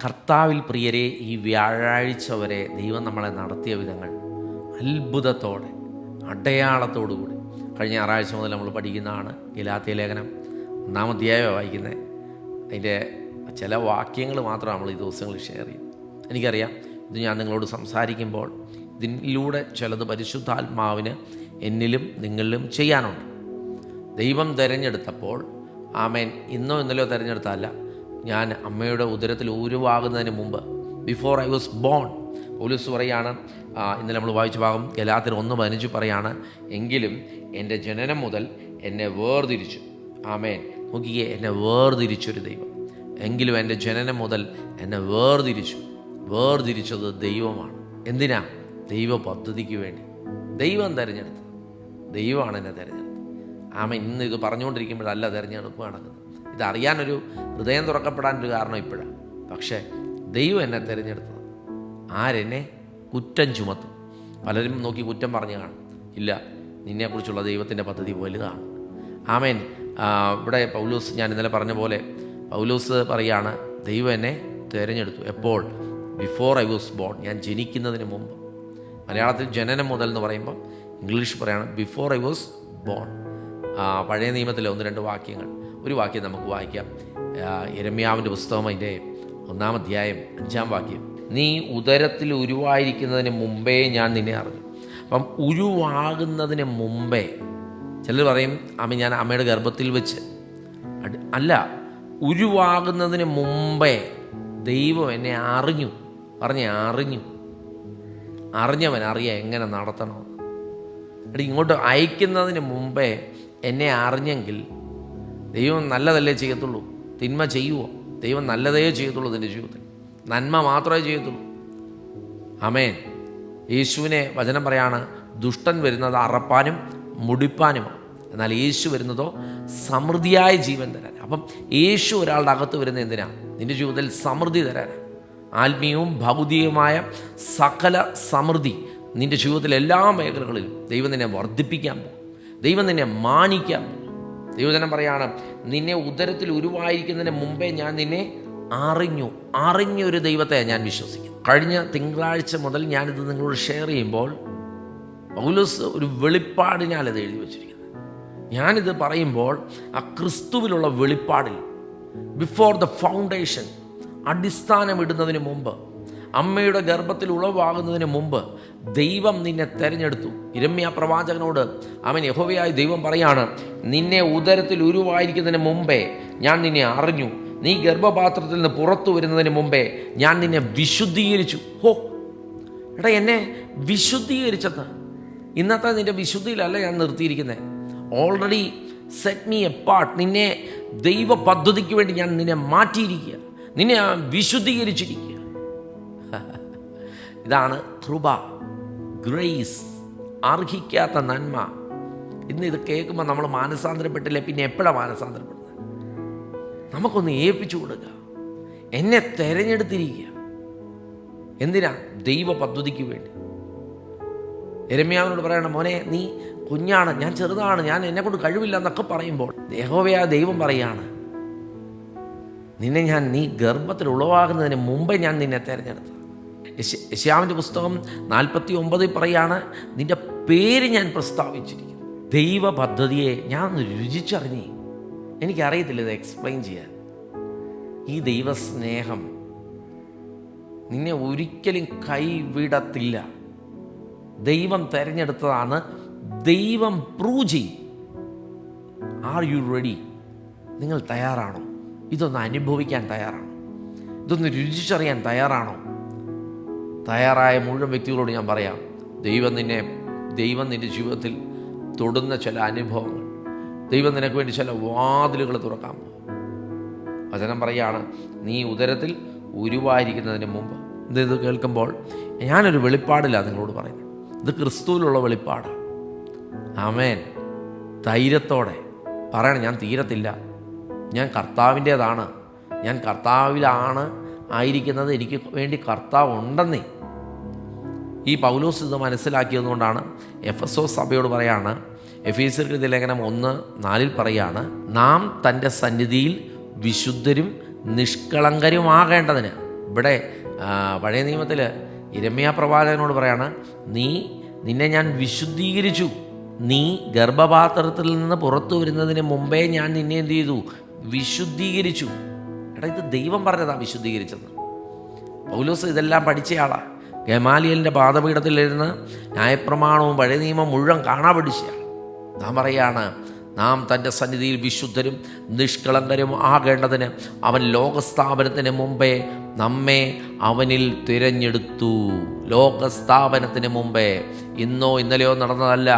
കർത്താവിൽ പ്രിയരെ, ഈ വ്യാഴാഴ്ച വരെ ദൈവം നമ്മളെ നടത്തിയ വിധങ്ങൾ അത്ഭുതത്തോടെ, അടയാളത്തോടുകൂടി കഴിഞ്ഞ ഞായറാഴ്ച മുതൽ നമ്മൾ പഠിക്കുന്നതാണ് ഗലാത്യ ലേഖനം 1-ാം അധ്യായമാണ് വായിക്കുന്നത്. അതിൻ്റെ ചില വാക്യങ്ങൾ മാത്രം നമ്മൾ ഈ ദിവസങ്ങളിൽ ഷെയർ ചെയ്യും. എനിക്കറിയാം, ഇത് ഞാൻ നിങ്ങളോട് സംസാരിക്കുമ്പോൾ ഇതിലൂടെ ചിലത് പരിശുദ്ധാത്മാവിന് എന്നിലും നിങ്ങളിലും ചെയ്യാനുണ്ട്. ദൈവം തിരഞ്ഞെടുത്തപ്പോൾ, ആമേൻ, ഇന്നോ ഇന്നലെയോ തിരഞ്ഞെടുത്തല്ല, ഞാൻ അമ്മയുടെ ഉദരത്തിൽ ഉരുവാകുന്നതിന് മുമ്പ്, ബിഫോർ ഐ വാസ് ബോൺ, പൗലോസ് പറയാണ്, ഇന്നലെ നമ്മൾ വായിച്ച ഭാഗം ഗലാത്യർ 1:15 പറയാണ്, എങ്കിലും എൻ്റെ ജനനം മുതൽ എന്നെ വേർതിരിച്ചു. ആമേൻ. നോക്കിയേ, എന്നെ വേർതിരിച്ചൊരു ദൈവം. എങ്കിലും എൻ്റെ ജനനം മുതൽ എന്നെ വേർതിരിച്ചത് ദൈവമാണ്. എന്തിനാ? ദൈവ പദ്ധതിക്ക് വേണ്ടി. ദൈവം തിരഞ്ഞെടുത്ത്, ദൈവമാണ് എന്നെ തിരഞ്ഞെടുത്തത്. ആമേൻ. ഇന്ന് ഇത് പറഞ്ഞുകൊണ്ടിരിക്കുമ്പോഴല്ല തിരഞ്ഞെടുപ്പ് നടക്കുന്നത്. ഇതറിയാനൊരു ഹൃദയം തുറക്കപ്പെടാനൊരു കാരണം ഇപ്പോഴാണ്. പക്ഷേ ദൈവം എന്നെ തിരഞ്ഞെടുത്തത്. ആരെന്നെ കുറ്റം ചുമത്തും? പലരും നോക്കി കുറ്റം പറഞ്ഞു കാണും. ഇല്ല, നിന്നെക്കുറിച്ചുള്ള ദൈവത്തിൻ്റെ പദ്ധതി വലുതാണ്. ആമേൻ. ഇവിടെ പൗലോസ്, ഞാൻ ഇന്നലെ പറഞ്ഞ പോലെ പൗലോസ് പറയാണ്, ദൈവം എന്നെ തിരഞ്ഞെടുത്തു. എപ്പോൾ? ബിഫോർ ഐ വാസ് ബോൺ, ഞാൻ ജനിക്കുന്നതിന് മുമ്പ്. മലയാളത്തിൽ ജനനം മുതൽ എന്ന് പറയുമ്പോൾ ഇംഗ്ലീഷ് പറയാണ് ബിഫോർ ഐ വാസ് ബോൺ. പഴയ നിയമത്തിലെ 1-2 വാക്യങ്ങൾ, ഒരു വാക്യം നമുക്ക് വായിക്കാം. യിരെമ്യാവിൻ്റെ പുസ്തകം, അതിൻ്റെ 1-ാം അധ്യായം 5-ാം വാക്യം. നീ ഉദരത്തിൽ ഉരുവായിരിക്കുന്നതിന് മുമ്പേ ഞാൻ നിന്നെ അറിഞ്ഞു. അപ്പം ഉരുവാകുന്നതിന് മുമ്പേ, ചിലർ പറയും ഞാൻ അമ്മയുടെ ഗർഭത്തിൽ വെച്ച് അല്ല, ഉരുവാകുന്നതിന് മുമ്പേ ദൈവം എന്നെ അറിഞ്ഞു. അറിഞ്ഞവൻ അറിയാം എങ്ങനെ നടത്തണമെന്ന്. ഇങ്ങോട്ട് അയക്കുന്നതിന് മുമ്പേ എന്നെ അറിഞ്ഞെങ്കിൽ ദൈവം നല്ലതല്ലേ ചെയ്യത്തുള്ളൂ? തിന്മ ചെയ്യുമോ? ദൈവം നല്ലതേ ചെയ്യത്തുള്ളൂ. നിൻ്റെ ജീവിതത്തിൽ നന്മ മാത്രമേ ചെയ്യത്തുള്ളൂ. ആമേൻ. യേശുവിനെ വചനം പറയാണ്, ദുഷ്ടൻ വരുന്നത് അറപ്പാനും മുടിപ്പാനുമാണ്, എന്നാൽ യേശു വരുന്നതോ സമൃദ്ധിയായ ജീവൻ തരാൻ. അപ്പം യേശു ഒരാളുടെ അകത്ത് വരുന്നത് എന്തിനാ? നിൻ്റെ ജീവിതത്തിൽ സമൃദ്ധി തരാനാണ്. ആത്മീയവും ഭൗതികവുമായ സകല സമൃദ്ധി നിൻ്റെ ജീവിതത്തിൽ എല്ലാ മേഖലകളിലും ദൈവം നിന്നെ വർദ്ധിപ്പിക്കാൻ പോകും. ദൈവം നിന്നെ മാനിക്കാൻ പോകും. ദൈവജനം പറയാണ്, നിന്നെ ഉദരത്തിൽ ഉരുവായിരിക്കുന്നതിന് മുമ്പേ ഞാൻ നിന്നെ അറിഞ്ഞൊരു ദൈവത്തെ ഞാൻ വിശ്വസിക്കുന്നു. കഴിഞ്ഞ തിങ്കളാഴ്ച മുതൽ ഞാനിത് നിങ്ങളോട് ഷെയർ ചെയ്യുമ്പോൾ പൗലോസ് ഒരു വെളിപ്പാടിനാൽ അത് എഴുതി വച്ചിരിക്കുന്നത്. ഞാനിത് പറയുമ്പോൾ ആ ക്രിസ്തുവിലുള്ള വെളിപ്പാടിൽ, ബിഫോർ ദ ഫൗണ്ടേഷൻ, അടിസ്ഥാനമിടുന്നതിന് മുമ്പ്, അമ്മയുടെ ഗർഭത്തിൽ ഉളവാകുന്നതിന് മുമ്പ് ദൈവം നിന്നെ തെരഞ്ഞെടുത്തു. യിരെമ്യാ പ്രവാചകനോട് അവൻ യഹോവയായ ദൈവം പറയാണ്, നിന്നെ ഉദരത്തിൽ ഉരുവായിരിക്കുന്നതിന് മുമ്പേ ഞാൻ നിന്നെ അറിഞ്ഞു. നീ ഗർഭപാത്രത്തിൽ നിന്ന് പുറത്തു വരുന്നതിന് മുമ്പേ ഞാൻ നിന്നെ വിശുദ്ധീകരിച്ചു. എടാ, എന്നെ വിശുദ്ധീകരിച്ചത് ഇന്നത്തെ നിന്റെ വിശുദ്ധിയിലല്ല ഞാൻ നിർത്തിയിരിക്കുന്നത്. Already set me apart. നിന്നെ ദൈവ പദ്ധതിക്ക് വേണ്ടി ഞാൻ നിന്നെ മാറ്റിയിരിക്കുക, നിന്നെ വിശുദ്ധീകരിച്ചിരിക്കുക. ഇതാണ് കൃപ, ഗ്രേസ്, അർഹിക്കാത്ത നന്മ. ഇന്ന് ഇത് കേൾക്കുമ്പോൾ നമ്മൾ മാനസാന്തരപ്പെട്ടില്ല. പിന്നെ എപ്പോഴാണ് മാനസാന്തരപ്പെടുന്നത്? നമുക്കൊന്ന് ഏൽപ്പിച്ചു കൊടുക്കുക. എന്നെ തെരഞ്ഞെടുത്തിരിക്കുക. എന്തിനാ? ദൈവ പദ്ധതിക്ക് വേണ്ടി. യിരെമ്യാവിനോട് പറയണം, മോനെ, നീ കുഞ്ഞാണ്, ഞാൻ ചെറുതാണ്, ഞാൻ എന്നെക്കൊണ്ട് കഴിവില്ല എന്നൊക്കെ പറയുമ്പോൾ യഹോവയായ ദൈവം പറയാണ്, നീ ഗർഭത്തിൽ ഉളവാകുന്നതിന് മുമ്പേ ഞാൻ നിന്നെ തിരഞ്ഞെടുത്തു. യെശയ്യാവിൻ്റെ പുസ്തകം 49 പറയാണ്, നിന്റെ പേര് ഞാൻ പ്രസ്താവിച്ചിരിക്കുന്നു. ദൈവ പദ്ധതിയെ ഞാൻ രുചിച്ചറിഞ്ഞ്, എനിക്കറിയത്തില്ല ഇത് എക്സ്പ്ലെയിൻ ചെയ്യാൻ. ഈ ദൈവസ്നേഹം നിന്നെ ഒരിക്കലും കൈവിടത്തില്ല. ദൈവം തിരഞ്ഞെടുത്തതാണ്. ദൈവം പ്രൂവ് ചെയ്യും. Are you ready? നിങ്ങൾ തയ്യാറാണോ? ഇതൊന്ന് അനുഭവിക്കാൻ തയ്യാറാണോ? ഇതൊന്ന് രുചിച്ചറിയാൻ തയ്യാറാണോ? തയ്യാറായ മുഴുവൻ വ്യക്തികളോട് ഞാൻ പറയാം, ദൈവം നിൻ്റെ ജീവിതത്തിൽ തൊടുന്ന ചില അനുഭവങ്ങൾ, ദൈവം നിനക്ക് വേണ്ടി ചില വാതിലുകൾ തുറക്കാൻ പോകും. വചനം പറയാണ്, നീ ഉദരത്തിൽ ഉരുവായിരിക്കുന്നതിന് മുമ്പ്. ഇത് കേൾക്കുമ്പോൾ ഞാനൊരു വെളിപ്പാടില്ല നിങ്ങളോട് പറയുന്നത്. ഇത് ക്രിസ്തുവിലുള്ള വെളിപ്പാടാണ്. ആമേൻ. ധൈര്യത്തോടെ പറയണം, ഞാൻ തീരത്തില്ല, ഞാൻ കർത്താവിൻ്റേതാണ്, ഞാൻ കർത്താവിലാണ് ആയിരിക്കുന്നത്, എനിക്ക് വേണ്ടി കർത്താവ് ഉണ്ടെന്നേ. ഈ പൗലോസ് ഇത് മനസ്സിലാക്കിയതുകൊണ്ടാണ് എഫെസോസ് സഭയോട് പറയാണ്, എഫേസ്യർക്ക് എഴുതിയ ലേഖനം 1:4 പറയാണ്, നാം തൻ്റെ സന്നിധിയിൽ വിശുദ്ധരും നിഷ്കളങ്കരുമാകേണ്ടതിന് ഇവിടെ പഴയ നിയമത്തിൽ യിരെമ്യാ പ്രവാചകനോട് പറയാണ്, നിന്നെ ഞാൻ വിശുദ്ധീകരിച്ചു, നീ ഗർഭപാത്രത്തിൽ നിന്ന് പുറത്തു വരുന്നതിന് മുമ്പേ ഞാൻ നിന്നെ എന്ത് ചെയ്തു? വിശുദ്ധീകരിച്ചു. എടാ, ഇത് ദൈവം പറഞ്ഞതാ വിശുദ്ധീകരിച്ചത്. പൗലോസ് ഇതെല്ലാം പഠിച്ചയാളാണ്. ഗമാലിയലിൻ്റെ പാദപീഠത്തിലിരുന്ന് ന്യായപ്രമാണവും പഴയ നിയമം മുഴുവൻ കാണാൻ പഠിച്ചയാൾ. നാം പറയാണ്, നാം തൻ്റെ സന്നിധിയിൽ വിശുദ്ധരും നിഷ്കളങ്കരും ആകേണ്ടതിന് അവൻ ലോകസ്ഥാപനത്തിന് മുമ്പേ നമ്മെ അവനിൽ തിരഞ്ഞെടുത്തു. ലോകസ്ഥാപനത്തിന് മുമ്പേ, ഇന്നോ ഇന്നലെയോ നടന്നതല്ല,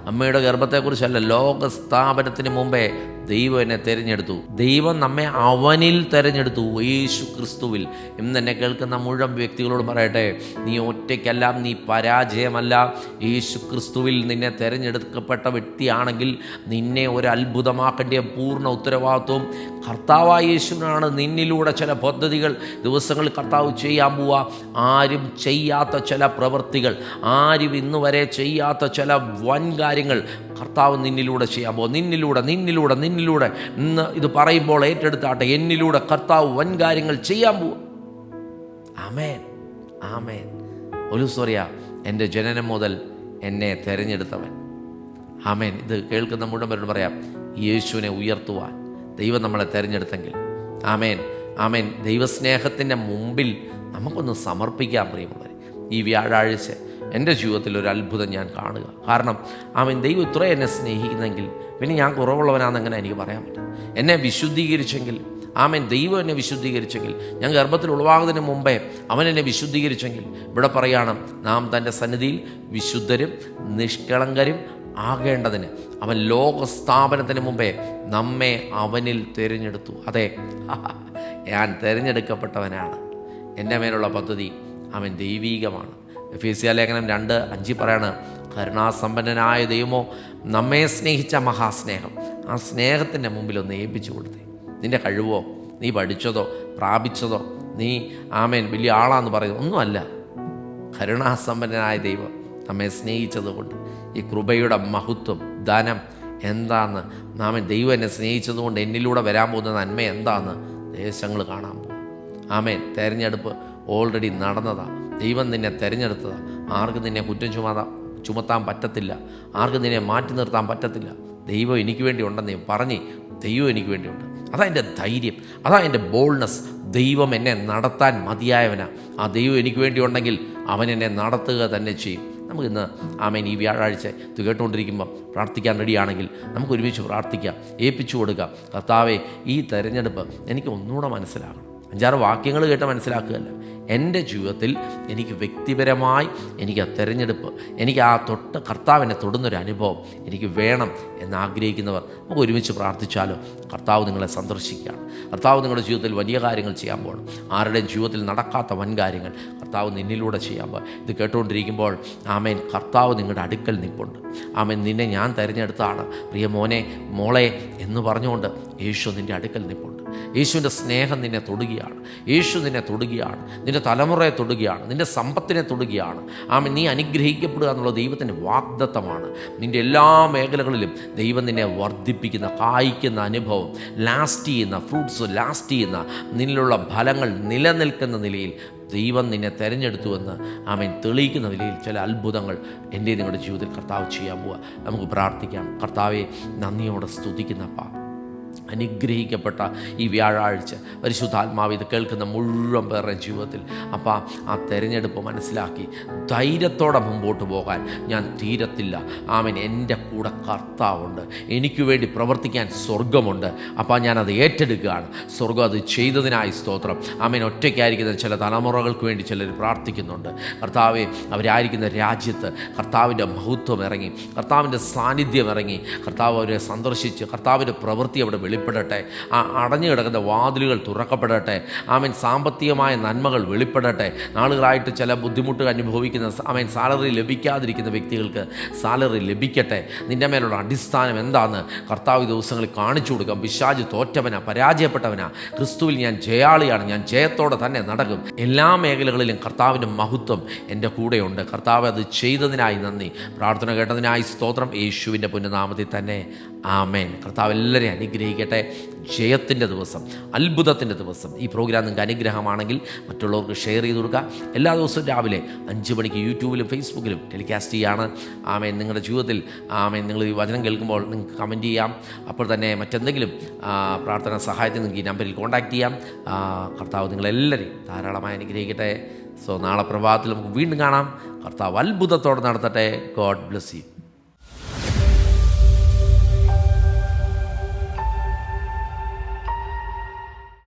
അമ്മയുടെ ഗർഭത്തെക്കുറിച്ചല്ല, ലോകസ്ഥാപനത്തിന് മുമ്പേ ദൈവം എന്നെ തിരഞ്ഞെടുത്തു. ദൈവം നമ്മെ അവനിൽ തിരഞ്ഞെടുത്തു, യേശു ക്രിസ്തുവിൽ. ഇന്ന് എന്നെ കേൾക്കുന്ന മുഴുവൻ വ്യക്തികളോട് പറയട്ടെ, നീ ഒറ്റയ്ക്കല്ല, നീ പരാജയമല്ല. യേശു ക്രിസ്തുവിൽ നിന്നെ തിരഞ്ഞെടുക്കപ്പെട്ട വ്യക്തിയാണെങ്കിൽ നിന്നെ ഒരു അത്ഭുതമാക്കേണ്ട പൂർണ്ണ ഉത്തരവാദിത്വം കർത്താവായ യേശുവിനാണ്. നിന്നിലൂടെ ചില പദ്ധതികൾ ദിവസങ്ങളിൽ കർത്താവ് ചെയ്യാൻ പോവുക. ആരും ചെയ്യാത്ത ചില പ്രവൃത്തികൾ, ആരും ഇന്ന് വരെ ചെയ്യാത്ത ചില വൻ കാര്യങ്ങൾ കർത്താവ് നിന്നിലൂടെ ചെയ്യാൻ പോകും. നിന്നിലൂടെ ഇന്ന് ഇത് പറയുമ്പോൾ ഏറ്റെടുത്താട്ടെ, എന്നിലൂടെ കർത്താവ് വൻ കാര്യങ്ങൾ ചെയ്യാൻ പോവുക. ആമേൻ, ആമേൻ. ഒലുസോറിയ, എൻ്റെ ജനനം മുതൽ എന്നെ തിരഞ്ഞെടുത്തവൻ. ആമേൻ. ഇത് കേൾക്കുന്ന മുഴുവൻ പേരോട് പറയാം, യേശുവിനെ ഉയർത്തുവാൻ ദൈവം നമ്മളെ തിരഞ്ഞെടുത്തെങ്കിൽ. ആമേൻ, ആമേൻ. ദൈവസ്നേഹത്തിൻ്റെ മുമ്പിൽ നമുക്കൊന്ന് സമർപ്പിക്കാം പ്രിയമുള്ളവരെ. ഈ വ്യാഴാഴ്ച എൻ്റെ ജീവിതത്തിൽ ഒരു അത്ഭുതം ഞാൻ കാണുക. കാരണം ദൈവം ഇത്രയും എന്നെ സ്നേഹിക്കുന്നെങ്കിൽ പിന്നെ ഞാൻ കുറവുള്ളവനാണെന്നെങ്ങനെ എനിക്ക് പറയാൻ പറ്റും? എന്നെ വിശുദ്ധീകരിച്ചെങ്കിൽ, ദൈവം എന്നെ വിശുദ്ധീകരിച്ചെങ്കിൽ, ഞാൻ ഗർഭത്തിൽ ഉളവാകുന്നതിന് മുമ്പേ അവൻ എന്നെ വിശുദ്ധീകരിച്ചെങ്കിൽ, ഇവിടെ പറയാണ്, നാം തൻ്റെ സന്നിധിയിൽ വിശുദ്ധരും നിഷ്കളങ്കരും ആകേണ്ടതിന് അവൻ ലോകസ്ഥാപനത്തിന് മുമ്പേ നമ്മെ അവനിൽ തിരഞ്ഞെടുത്തു. അതെ, ഞാൻ തിരഞ്ഞെടുക്കപ്പെട്ടവനാണ്. എൻ്റെ മേലുള്ള പദ്ധതി അവൻ ദൈവീകമാണ്. എഫേസ്യ ലേഖനം 2:5 പറയാണ്, കരുണാസമ്പന്നനായ ദൈവമോ നമ്മെ സ്നേഹിച്ച മഹാസ്നേഹം, ആ സ്നേഹത്തിൻ്റെ മുമ്പിൽ ഒന്ന് ഏൽപ്പിച്ചു കൊടുത്തേ. നിൻ്റെ കഴിവോ, നീ പഠിച്ചതോ പ്രാപിച്ചതോ, നീ വലിയ ആളാന്ന് പറയുന്നത് ഒന്നുമല്ല. കരുണാസമ്പന്നനായ ദൈവം നമ്മെ സ്നേഹിച്ചതുകൊണ്ട്, ഈ കൃപയുടെ മഹത്വം, ധനം എന്താന്ന്, ദൈവം എന്നെ സ്നേഹിച്ചതുകൊണ്ട് എന്നിലൂടെ വരാൻ പോകുന്ന നന്മ എന്താന്ന് ദേശങ്ങൾ കാണാൻ പോകും. തെരഞ്ഞെടുപ്പ് ഓൾറെഡി നടന്നതാണ്. ദൈവം നിന്നെ തിരഞ്ഞെടുത്തതാണ്. ആർക്കും നിന്നെ കുറ്റം ചുമത്താൻ പറ്റത്തില്ല, ആർക്കും നിന്നെ മാറ്റി നിർത്താൻ പറ്റത്തില്ല. ദൈവം എനിക്ക് വേണ്ടി ഉണ്ടെന്ന് പറഞ്ഞ്, ദൈവം എനിക്ക് വേണ്ടിയുണ്ട്. അതാ എൻ്റെ ധൈര്യം, അതാ എൻ്റെ ബോൾഡ്നെസ്. ദൈവം എന്നെ നടത്താൻ മതിയായവനാണ്. ആ ദൈവം എനിക്ക് വേണ്ടി ഉണ്ടെങ്കിൽ അവൻ എന്നെ നടത്തുക തന്നെ ചെയ്യും. നമുക്കിന്ന് ഈ വ്യാഴാഴ്ച ഇത് കേട്ടുകൊണ്ടിരിക്കുമ്പോൾ പ്രാർത്ഥിക്കാൻ റെഡിയാണെങ്കിൽ നമുക്ക് ഒരുമിച്ച് പ്രാർത്ഥിക്കാം, ഏൽപ്പിച്ചു കൊടുക്കാം. കർത്താവേ, ഈ തെരഞ്ഞെടുപ്പ് എനിക്ക് ഒന്നുകൂടെ മനസ്സിലാകണം. 5-6 വാക്യങ്ങൾ കേട്ട് മനസ്സിലാക്കുകയല്ല, എൻ്റെ ജീവിതത്തിൽ എനിക്ക് വ്യക്തിപരമായി എനിക്ക് ആ തിരഞ്ഞെടുപ്പ്, എനിക്ക് ആ കർത്താവിനെ തൊടുന്നൊരു അനുഭവം എനിക്ക് വേണം എന്നാഗ്രഹിക്കുന്നവർ നമുക്ക് ഒരുമിച്ച് പ്രാർത്ഥിച്ചാലോ. കർത്താവ് നിങ്ങളെ സന്ദർശിക്കുകയാണ്. കർത്താവ് നിങ്ങളുടെ ജീവിതത്തിൽ വലിയ കാര്യങ്ങൾ ചെയ്യാൻ പോകണം. ആരുടെയും ജീവിതത്തിൽ നടക്കാത്ത വൻ കാര്യങ്ങൾ കർത്താവ് നിന്നിലൂടെ ചെയ്യാൻ പോകും. ഇത് കേട്ടുകൊണ്ടിരിക്കുമ്പോൾ കർത്താവ് നിങ്ങളുടെ അടുക്കൽ നിൽപ്പുണ്ട്. നിന്നെ ഞാൻ തിരഞ്ഞെടുത്താണ് പ്രിയ മോനെ, മോളെ എന്ന് പറഞ്ഞുകൊണ്ട് യേശു നിൻ്റെ അടുക്കൽ നിൽപ്പുണ്ട്. യേശുവിൻ്റെ സ്നേഹം നിന്നെ തൊടുകയാണ്. യേശു നിന്നെ തൊടുകയാണ്. നിൻ്റെ തലമുറയെ തൊടുകയാണ്. നിൻ്റെ സമ്പത്തിനെ തൊടുകയാണ്. നീ അനുഗ്രഹിക്കപ്പെടുക എന്നുള്ള ദൈവത്തിൻ്റെ വാഗ്ദത്തമാണ്. നിൻ്റെ എല്ലാ മേഖലകളിലും ദൈവം നിന്നെ വർദ്ധിപ്പിക്കുന്ന, കായ്ക്കുന്ന അനുഭവം, ലാസ്റ്റ് ചെയ്യുന്ന ഫ്രൂട്ട്സ്, ലാസ്റ്റ് ചെയ്യുന്ന നിന്നിലുള്ള ഫലങ്ങൾ നിലനിൽക്കുന്ന നിലയിൽ ദൈവം നിന്നെ തിരഞ്ഞെടുത്തുവെന്ന് തെളിയിക്കുന്ന നിലയിൽ ചില അത്ഭുതങ്ങൾ എൻ്റെ നിങ്ങളുടെ ജീവിതത്തിൽ കർത്താവ് ചെയ്യാൻ പോവുക. നമുക്ക് പ്രാർത്ഥിക്കാം. കർത്താവെ, നന്ദിയോടെ സ്തുതിക്കുന്നപ്പാ, അനുഗ്രഹിക്കപ്പെട്ട ഈ വ്യാഴാഴ്ച പരിശുദ്ധാത്മാവ് ഇത് കേൾക്കുന്ന മുഴുവൻ പേരുടെ ജീവിതത്തിൽ ആ തെരഞ്ഞെടുപ്പ് മനസ്സിലാക്കി ധൈര്യത്തോടെ മുമ്പോട്ട് പോകാൻ ഞാൻ തീരത്തില്ല. എൻ്റെ കൂടെ കർത്താവുണ്ട്. എനിക്ക് വേണ്ടി പ്രവർത്തിക്കാൻ സ്വർഗമുണ്ട്. ഞാനത് ഏറ്റെടുക്കുകയാണ്. സ്വർഗം അത് ചെയ്തതിനായി സ്തോത്രം. ഒറ്റയ്ക്കായിരിക്കുന്ന ചില തലമുറകൾക്ക് വേണ്ടി ചിലർ പ്രാർത്ഥിക്കുന്നുണ്ട്. കർത്താവെ, അവരായിരിക്കുന്ന രാജ്യത്ത് കർത്താവിൻ്റെ മഹത്വം ഇറങ്ങി, കർത്താവിൻ്റെ സാന്നിധ്യം ഇറങ്ങി, കർത്താവ് അവരെ സന്ദർശിച്ച് കർത്താവിൻ്റെ പ്രവൃത്തി അവിടെ വെളിപ്പെടട്ടെ. അടഞ്ഞു കിടക്കുന്ന വാതിലുകൾ തുറക്കപ്പെടട്ടെ. സാമ്പത്തികമായ നന്മകൾ വെളിപ്പെടട്ടെ. നാളുകളായിട്ട് ചില ബുദ്ധിമുട്ടുകൾ അനുഭവിക്കുന്ന സാലറി ലഭിക്കാതിരിക്കുന്ന വ്യക്തികൾക്ക് സാലറി ലഭിക്കട്ടെ. നിൻ്റെ മേലുള്ള അടിസ്ഥാനം എന്താണെന്ന് കർത്താവ് ദിവസങ്ങളിൽ കാണിച്ചു കൊടുക്കാം. പിശാച് തോറ്റവനാ, പരാജയപ്പെട്ടവനാ. ക്രിസ്തുവിൽ ഞാൻ ജയാളിയാണ്. ഞാൻ ജയത്തോടെ തന്നെ നടക്കും. എല്ലാ മേഖലകളിലും കർത്താവിൻ്റെ മഹത്വം എൻ്റെ കൂടെയുണ്ട്. കർത്താവ് അത് ചെയ്തതിനായി നന്ദി. പ്രാർത്ഥന കേട്ടതിനായി സ്തോത്രം. യേശുവിൻ്റെ പുണ്യനാമത്തിൽ തന്നെ ആമേൻ. കർത്താവ് എല്ലാവരെയും അനുഗ്രഹിക്കട്ടെ. ജയത്തിൻ്റെ ദിവസം, അത്ഭുതത്തിൻ്റെ ദിവസം. ഈ പ്രോഗ്രാം നിങ്ങൾക്ക് അനുഗ്രഹമാണെങ്കിൽ മറ്റുള്ളവർക്ക് ഷെയർ ചെയ്ത് കൊടുക്കുക. എല്ലാ ദിവസവും രാവിലെ 5 മണിക്ക് യൂട്യൂബിലും ഫേസ്ബുക്കിലും ടെലികാസ്റ്റ് ചെയ്യാണ്. ആമേൻ. നിങ്ങളുടെ ജീവിതത്തിൽ ആമേൻ നിങ്ങൾ ഈ വചനം കേൾക്കുമ്പോൾ നിങ്ങൾക്ക് കമൻറ്റ് ചെയ്യാം. അപ്പോൾ തന്നെ മറ്റെന്തെങ്കിലും പ്രാർത്ഥന സഹായത്തിന് നിങ്ങൾക്ക് ഈ നമ്പറിൽ കോൺടാക്റ്റ് ചെയ്യാം. കർത്താവ് നിങ്ങളെല്ലാവരെയും ധാരാളമായി അനുഗ്രഹിക്കട്ടെ. നാളെ പ്രഭാതത്തിൽ നമുക്ക് വീണ്ടും കാണാം. കർത്താവ് അത്ഭുതത്തോടെ നടത്തട്ടെ. God bless you.